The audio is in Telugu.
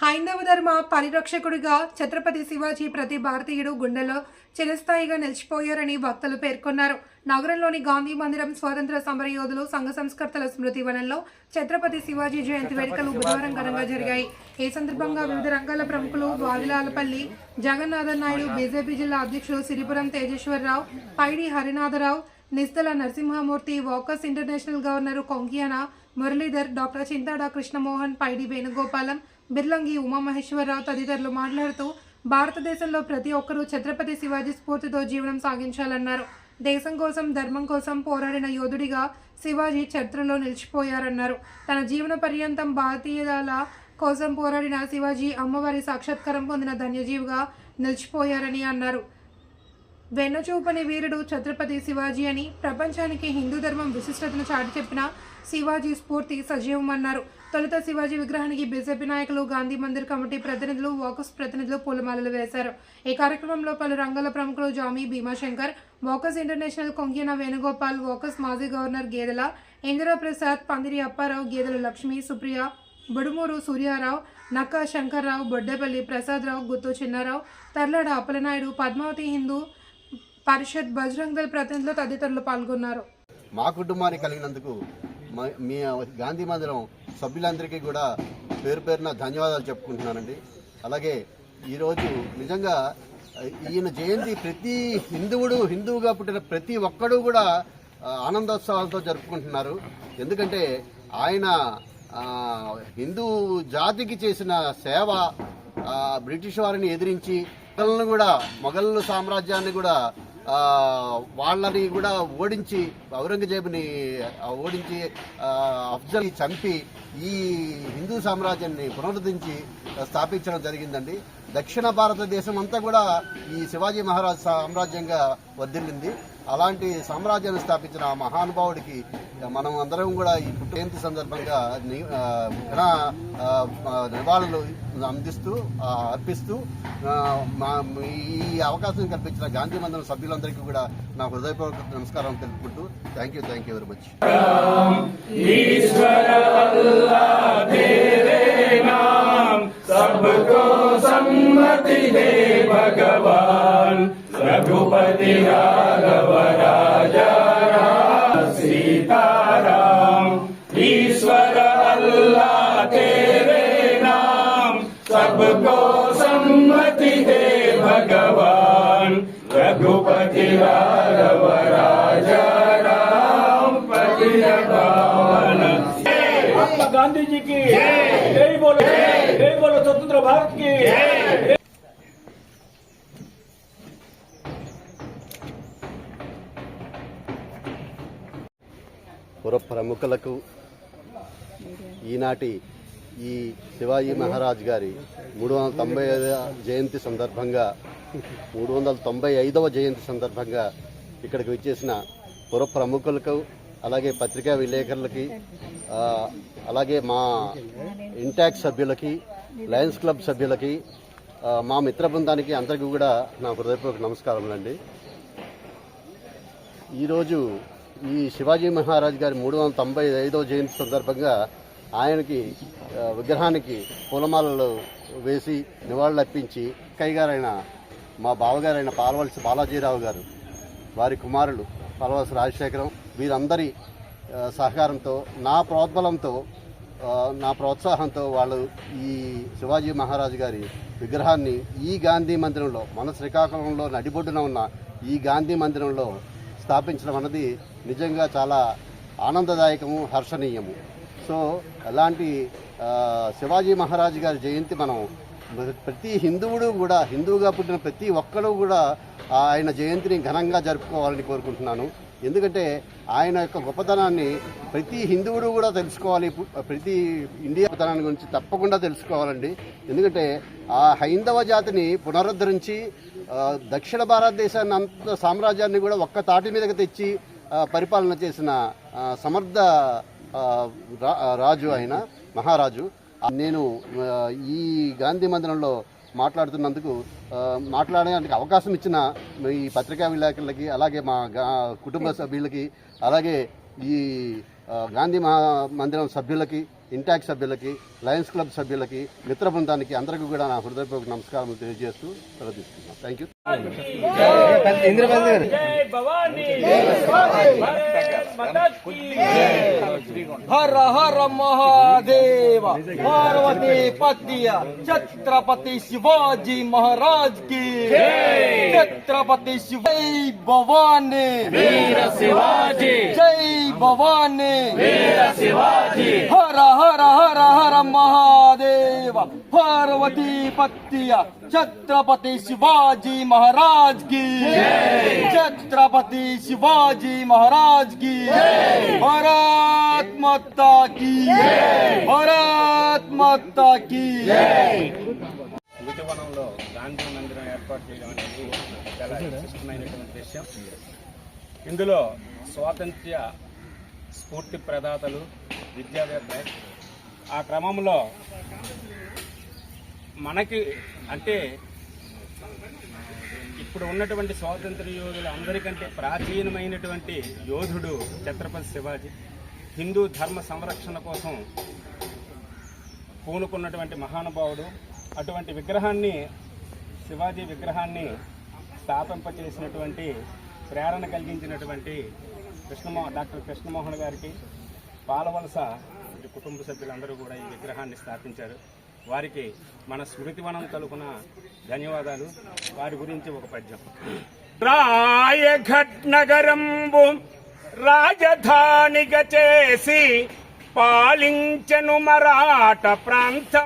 హైందవ ధర్మ పరిరక్షకుడిగా ఛత్రపతి శివాజీ ప్రతి భారతీయుడు గుండెల్లో చిరస్థాయిగా నిలిచిపోయారని భక్తులు పేర్కొన్నారు. నగరంలోని గాంధీ మందిరం స్వాతంత్ర సమరయోధులు సంఘ సంస్కర్తల స్మృతి వనంలో ఛత్రపతి శివాజీ జయంతి వేడుకలు బుధవారం ఘనంగా జరిగాయి. ఈ సందర్భంగా వివిధ రంగాల ప్రముఖులు వావిలాలపల్లి జగన్నాథన్ నాయుడు, బీజేపీ జిల్లా అధ్యక్షులు Siripuram Tejeswararao, Paidi Harinatharao, Nistala Narasimhamurthy, walkers international governor Konkiyana Muralidhar, doctor Chintada Krishnamohan, Paidi Venugopalam, Birlangi Umamaheswararao తదితరులు మాట్లాడుతూ భారతదేశంలో ప్రతి ఒక్కరూ ఛత్రపతి శివాజీ స్ఫూర్తితో జీవనం సాగించాలన్నారు. దేశం కోసం, ధర్మం కోసం పోరాడిన యోధుడిగా శివాజీ చరిత్రలో నిలిచిపోయారన్నారు. తన జీవన పర్యంతం భారతీయుల కోసం పోరాడిన శివాజీ అమ్మవారి సాక్షాత్కారం పొందిన ధన్యజీవిగా నిలిచిపోయారని అన్నారు. వెన్నచూపని వీరుడు ఛత్రపతి శివాజీ అని ప్రపంచానికి హిందూ ధర్మం విశిష్టతను చాటి చెప్పిన శివాజీ స్ఫూర్తి సజీవమన్నారు. తొలుత శివాజీ విగ్రహానికి బీజేపీ నాయకులు, గాంధీ మందిర్ కమిటీ ప్రతినిధులు, వాకర్స్ ప్రతినిధులు పూలమాలలు వేశారు. ఈ కార్యక్రమంలో పలు రంగాల ప్రముఖులు Jami Bhimashankar, walkers international Konkiyana Venugopal, walkers మాజీ గవర్నర్ గేదెల ఇందిరాప్రసాద్, పందిరి అప్పారావు, గేదెల లక్ష్మి, సుప్రియ, బుడుమూరు సూర్యారావు, నక్కా శంకర్రావు, బొడ్డేపల్లి ప్రసాదరావు, గుత్తు చిన్నారావు, తర్లాడ అప్పలనాయుడు, పద్మావతి హిందూ పరిషత్, బజరంగ్ దళ్ ప్రతినిధులు తదితరులు పాల్గొన్నారు. మా కుటుంబాన్ని కలిగినందుకు మీ గాంధీ మందిరం సభ్యులందరికీ కూడా పేరు పేరున ధన్యవాదాలు చెప్పుకుంటున్నానండి. అలాగే ఈరోజు నిజంగా ఈయన జయంతి ప్రతి హిందువుగా పుట్టిన ప్రతి ఒక్కడూ కూడా ఆనందోత్సవాలతో జరుపుకుంటున్నారు. ఎందుకంటే ఆయన హిందూ జాతికి చేసిన సేవ, బ్రిటిష్ వారిని ఎదిరించి మొఘల్ సామ్రాజ్యాన్ని కూడా వాళ్ళని కూడా ఓడించి, ఔరంగజేబుని ఓడించి, అఫ్జల్ని చంపి ఈ హిందూ సామ్రాజ్యాన్ని పునరుద్ధరించి స్థాపించడం జరిగిందండి. దక్షిణ భారతదేశం అంతా కూడా ఈ శివాజీ మహారాజ్ సామ్రాజ్యంగా వర్ధిల్లింది. అలాంటి సామ్రాజ్యాన్ని స్థాపించిన ఆ మహానుభావుడికి మనం అందరం కూడా ఈ జయంతి సందర్భంగా నివాళులు అర్పిస్తూ ఈ అవకాశం కల్పించిన గాంధీ మందిరం సభ్యులందరికీ కూడా నా హృదయపూర్వక నమస్కారం తెలుపుకుంటూ thank you very much. Raghupati Raghav Raja Sitaram ईश्वर अल्लाह तेरे नाम सबको सम्मति दे भगवान रघुपति राघव राजा राम पतित पावन। महात्मा गांधी जी की जय बोलो स्वतंत्र भारत की। పుర ప్రముఖులకు ఈనాటి ఈ శివాజీ మహారాజ్ గారి 395వ జయంతి సందర్భంగా 395వ జయంతి సందర్భంగా ఇక్కడికి వచ్చేసిన పుర ప్రముఖులకు, అలాగే పత్రికా విలేకరులకి, అలాగే మా ఇంటాక్స్ సభ్యులకి, లయన్స్ క్లబ్ సభ్యులకి, మా మిత్ర బృందానికి అందరికీ కూడా నా హృదయపూర్వక నమస్కారములండి. ఈరోజు ఈ శివాజీ మహారాజ్ గారి 395వ జయంతి సందర్భంగా ఆయనకి విగ్రహానికి పూలమాలలు వేసి నివాళులర్పించి కైగారైన మా బావగారైన పాలవలసి బాలాజీరావు గారు, వారి కుమారులు పాలవలసి రాజశేఖరం, వీరందరి సహకారంతో, నా ప్రోద్బలంతో, నా ప్రోత్సాహంతో వాళ్ళు ఈ శివాజీ మహారాజ్ గారి విగ్రహాన్ని ఈ గాంధీ మందిరంలో, మన శ్రీకాకుళంలో నడిబొడ్డున ఉన్న ఈ గాంధీ మందిరంలో స్థాపించడం అన్నది నిజంగా చాలా ఆనందదాయకము, హర్షణీయము. సో అలాంటి శివాజీ మహారాజ్ గారి జయంతి మనం ప్రతి హిందువుగా పుట్టిన ప్రతి ఒక్కరూ కూడా ఆయన జయంతిని ఘనంగా జరుపుకోవాలని కోరుకుంటున్నాను. ఎందుకంటే ఆయన యొక్క గొప్పతనాన్ని ప్రతి హిందువుడు కూడా తెలుసుకోవాలి, ప్రతి ఇండియా గొప్పతనాన్ని గురించి తప్పకుండా తెలుసుకోవాలండి. ఎందుకంటే ఆ హైందవ జాతిని పునరుద్ధరించి దక్షిణ భారతదేశాన్ని అంత సామ్రాజ్యాన్ని కూడా ఒక్క తాటి మీదకి తెచ్చి పరిపాలన చేసిన సమర్థ రాజు ఆయన, మహారాజు. నేను ఈ గాంధీ మందిరంలో మాట్లాడుతున్నందుకు, మాట్లాడడానికి అవకాశం ఇచ్చిన ఈ పత్రికా విలేకరులకి, అలాగే మా కుటుంబ సభ్యులకి, అలాగే ఈ గాంధీ మందిరం సభ్యులకి, ఇంటాక్ సభ్యులకి, లయన్స్ క్లబ్ సభ్యులకి, మిత్ర బృందానికి అందరికీ కూడా నా హృదయపూర్వక నమస్కారం తెలియజేస్తూ సెలవు తీసుకున్నాను. Thank you. हर हर महादेव पार्वती पतिय छत्रपति शिवाजी महाराज की छत्रपति जय भवानी वीर शिवाजी जय भवानी वीर शिवाजी हर हर हर हर महादेव पार्वती पतिय छत्रपति शिवाजी महाराज की छत्रपति शिवाजी महाराज की भारत माता की भारत माता की స్మృతివనంలో గాంధీ మందిరం ఏర్పాటు చేయడం అనేది చాలా విశిష్టమైనటువంటి విషయం. ఇందులో స్వాతంత్ర్య స్ఫూర్తి ప్రదాతలు, విద్యావేత్తలు, ఆ క్రమంలో మనకి అంటే ఇప్పుడు ఉన్నటువంటి స్వాతంత్ర్య యోధులు అందరికంటే ప్రాచీనమైనటువంటి యోధుడు ఛత్రపతి శివాజీ. హిందూ ధర్మ సంరక్షణ కోసం పూనుకున్నటువంటి మహానుభావుడు. అటువంటి విగ్రహాన్ని, శివాజీ విగ్రహాన్ని స్థాపింపచేసినటువంటి, ప్రేరణ కలిగించినటువంటి డాక్టర్ కృష్ణమోహన్ గారికి, పాలవలస కుటుంబ సభ్యులందరూ కూడా ఈ విగ్రహాన్ని స్థాపించారు. వారికి మన స్మృతివనం తరపున ధన్యవాదాలు. వారి గురించి ఒక పద్యం. రాయఘట్ నగరంబు రాజధానిగా చేసి పాలించెను మరాఠ ప్రాంతం.